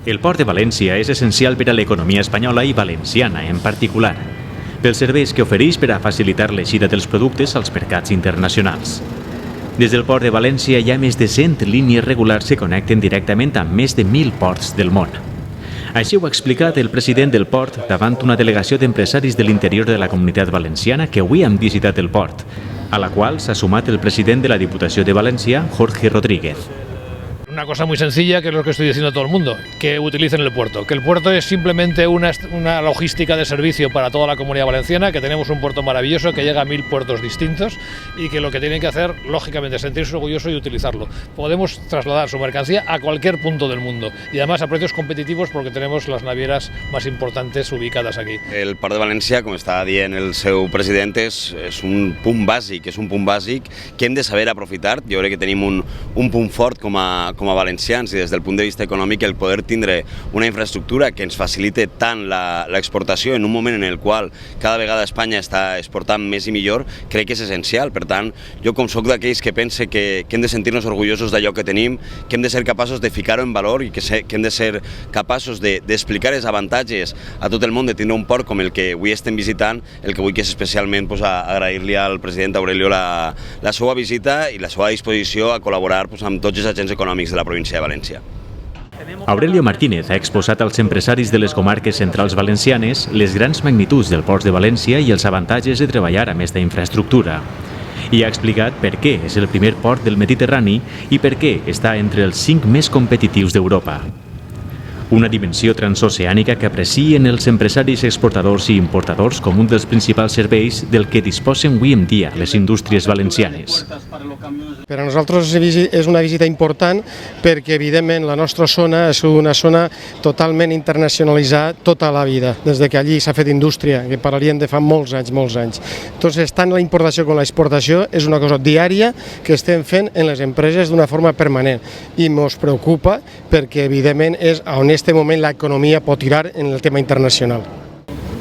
El port de València és essencial per a l'economia espanyola i valenciana en particular, pels serveis que ofereix per a facilitar l'eixida dels productes als mercats internacionals. Des del port de València hi ha més de 100 línies regulars que connecten directament amb més de 1.000 ports del món. Així ho ha explicat el president del port davant una delegació d'empresaris de l'interior de la Comunitat Valenciana que avui han visitat el port, a la qual s'ha sumat el president de la Diputació de València, Jorge Rodríguez. Una cosa muy sencilla, que es lo que estoy diciendo a todo el mundo, que utilicen el puerto. Que el puerto es simplemente una logística de servicio para toda la comunidad valenciana, que tenemos un puerto maravilloso que llega a 1000 puertos distintos y que lo que tienen que hacer, lógicamente, es sentirse orgulloso y utilizarlo. Podemos trasladar su mercancía a cualquier punto del mundo y además a precios competitivos porque tenemos las navieras más importantes ubicadas aquí. El port de València, com està dient el seu president, és un punt bàsic, que hem de saber aprofitar. Jo crec que tenim un punt fort com a valencians i des del punt de vista econòmic el poder tindre una infraestructura que ens facilite tant l'exportació en un moment en el qual cada vegada Espanya està exportant més i millor, crec que és essencial. Per tant, jo com soc d'aquells que pense que hem de sentir-nos orgullosos d'allò que tenim, que hem de ser capaços de ficar-ho en valor i que hem de ser capaços d'explicar els avantatges a tot el món de tindre un port com el que avui estem visitant, el que vull que és especialment agrair-li al president Aurelio la seva visita i la seva disposició a col·laborar amb tots els agents econòmics de la província de València. Aurelio Martínez ha exposat als empresaris de les comarques centrals valencianes les grans magnituds del port de València i els avantatges de treballar amb aquesta infraestructura. I ha explicat per què és el primer port del Mediterrani i per què està entre els 5 més competitius d'Europa. Una dimensió transoceànica que aprecien els empresaris exportadors i importadors com un dels principals serveis del que disposen avui en dia les indústries valencianes. Per a nosaltres és una visita important perquè, evidentment, la nostra zona és una zona totalment internacionalitzada tota la vida, des que allí s'ha fet indústria, que parlaríem de fa molts anys. Entonces, tant la importació com l'exportació és una cosa diària que estem fent en les empreses d'una forma permanent i ens preocupa perquè, evidentment, és on en aquest moment l'economia pot tirar en el tema internacional.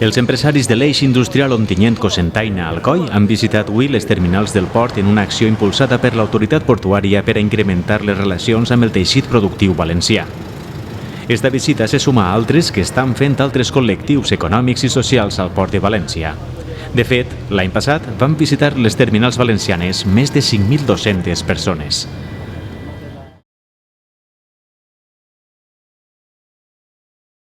Els empresaris de l'eix industrial Ontinyent-Cocentaina-Alcoi han visitat avui les terminals del port en una acció impulsada per l'autoritat portuària per a incrementar les relacions amb el teixit productiu valencià. Esta visita se suma a altres que estan fent altres col·lectius econòmics i socials al port de València. De fet, l'any passat van visitar les terminals valencianes més de 5.200 persones.